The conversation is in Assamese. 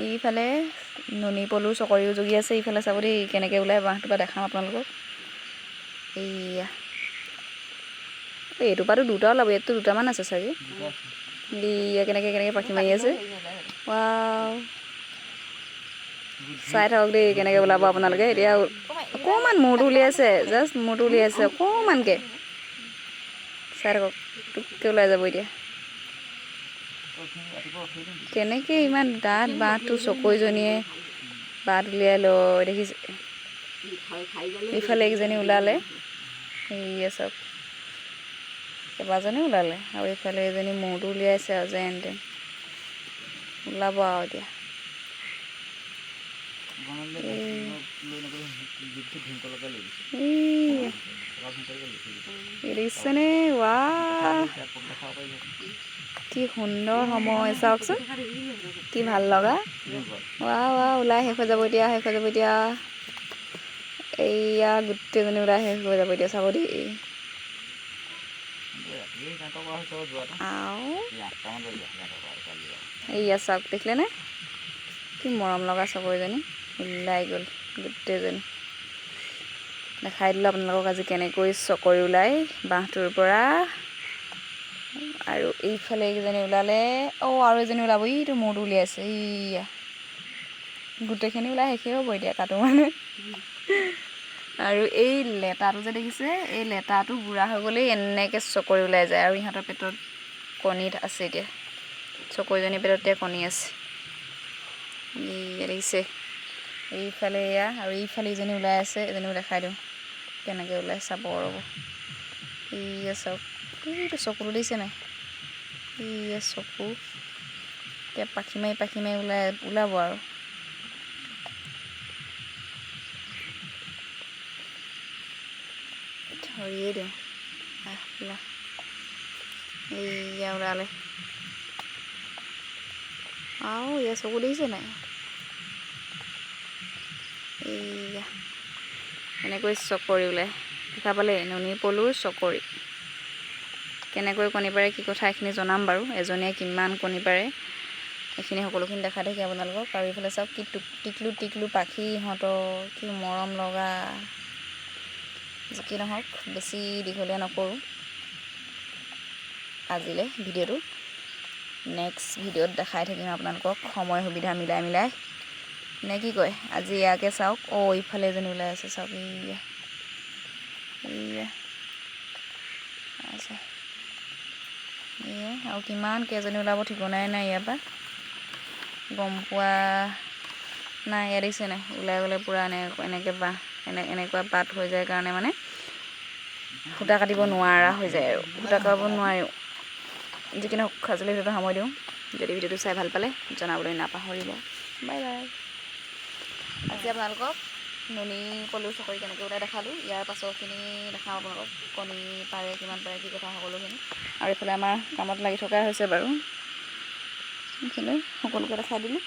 এইফালে নুনী পলু চকৰিও জগি আছে। এইফালে চাব দেই কেনেকৈ ওলাই বাঁহটোৰ পৰা দেখাম আপোনালোকক। এইয়া এইটোৰ পৰাতো দুটা ওলাব, ইয়াততো দুটামান আছে চাগে। এইয়া কেনেকৈ পাখি মাৰি আছে। ৱাও, চাই থাকক দেই কেনেকৈ ওলাব আপোনালোকে। এতিয়া অকণমান মূৰটো উলিয়াইছে, জাষ্ট মূৰটো উলিয়াইছে অকণমানকৈ। চাই থাকক, টুককৈ ওলাই যাব এতিয়া। কেনেকৈ ইমান ডাঠ বাঁহটো চকৰিজনীয়ে বাট উলিয়াই লয় দেখিছে। ইফালে এইকেইজনী ওলালে, সেয়া চাওক কেইবাজনী ওলালে। আৰু এইফালে এজনী মূৰটো উলিয়াইছে আৰু যেন তেন ওলাব আৰু এতিয়া। দেখিছেনে? ৱা কি সুন্দৰ সময় চাওকচোন, কি ভাল লগা। ৱা ৱা ওলাই শেষ হৈ যাব এতিয়া, শেষ হৈ যাব এতিয়া। এইয়া গোটেইজনী ওলাই শেষ হৈ যাব এতিয়া, চাব দেই। এইয়া চাওক দেখিলেনে কি মৰম লগা চকৰিজনী ওলাই গ'ল গোটেইজনী। দেখাই দিলোঁ আপোনালোকক আজি কেনেকৈ চকৰি ওলাই বাঁহটোৰ পৰা। আৰু এইফালে এইকেইজনী ওলালে। আৰু এজনী ওলাব, এইটো মূৰটো উলিয়াইছে। এইয়া গোটেইখিনি ওলাই শেষেই হ'ব এতিয়া কাটো মানে। আৰু এই লেটাটো যে দেখিছে, এই লেটাটো বুঢ়া হৈ গ'লেই এনেকৈ চকৰি ওলাই যায়। আৰু ইহঁতৰ পেটত কণী আছে এতিয়া, চকৰিজনীৰ পেটত এতিয়া কণী আছে। দেখিছে এইফালে এয়া, আৰু এইফালে ইজনী ওলাই আছে, এজনীও দেখাই দিওঁ কেনেকৈ ওলাই চাব ৰ'ব। এইয়া চাওক, এইটো চকুটো দিছে নাই, এইয়া চকু এতিয়া পাখি মাৰি ওলাব আৰু। ধৰিয়ে দিওঁ ওলা, এইয়া ওলালে। আৰু এয়া চকু দেখিছে নাই, এইয়া এনেকৈ চকৰি ওলাই। দেখা পালে নুনী পলুৰ চকৰি। কেনেকৈ কণী পাৰে কি কথা এইখিনি জনাম বাৰু, এজনীয়ে কিমান কণী পাৰে এইখিনি সকলোখিনি দেখাই থাকি আপোনালোকক। আৰু এইফালে চাওক কি টিকলু টিকলু পাখি ইহঁতৰ, কি মৰম লগা। যি কি নহওক বেছি দীঘলীয়া নকৰোঁ আজিলৈ ভিডিঅ'টো। নেক্সট ভিডিঅ'ত দেখাই থাকিম আপোনালোকক সময় সুবিধা মিলাই নে কি কয়। আজি ইয়াকে চাওক। ইফালে এজনী ওলাই আছে চাওক, এইয়া এইয়া আচ্ছা, এয়া আৰু কিমান কেইজনী ওলাব ঠিকনাই নাই, ইয়াৰ পৰা গম পোৱা নাই। ইয়াত দেখিছে নাই ওলাই গ'লে পূৰা এনেকৈ বাঁহ এনেকুৱা বাট হৈ যায় কাৰণে মানে সূতা কাটিব নোৱাৰা হৈ যায়, আৰু সূতা কাটিব নোৱাৰিও। যি কি নহওক আজিলৈ ভিডিঅ'টো সামৰি দিওঁ। যদি ভিডিঅ'টো চাই ভাল পালে জনাবলৈ নাপাহৰিব। Bye bye. আজি আপোনালোকক নুনী পলুৰ চকৰি কেনেকৈ ওলাই দেখালোঁ। ইয়াৰ পাছৰখিনি দেখাম আপোনালোকক, কণী পাৰে কিমান পাৰে কি কথা সকলোখিনি। আৰু এইফালে আমাৰ কামত লাগি থকাই হৈছে বাৰু, এইফালে সকলোকে দেখাই দিলোঁ।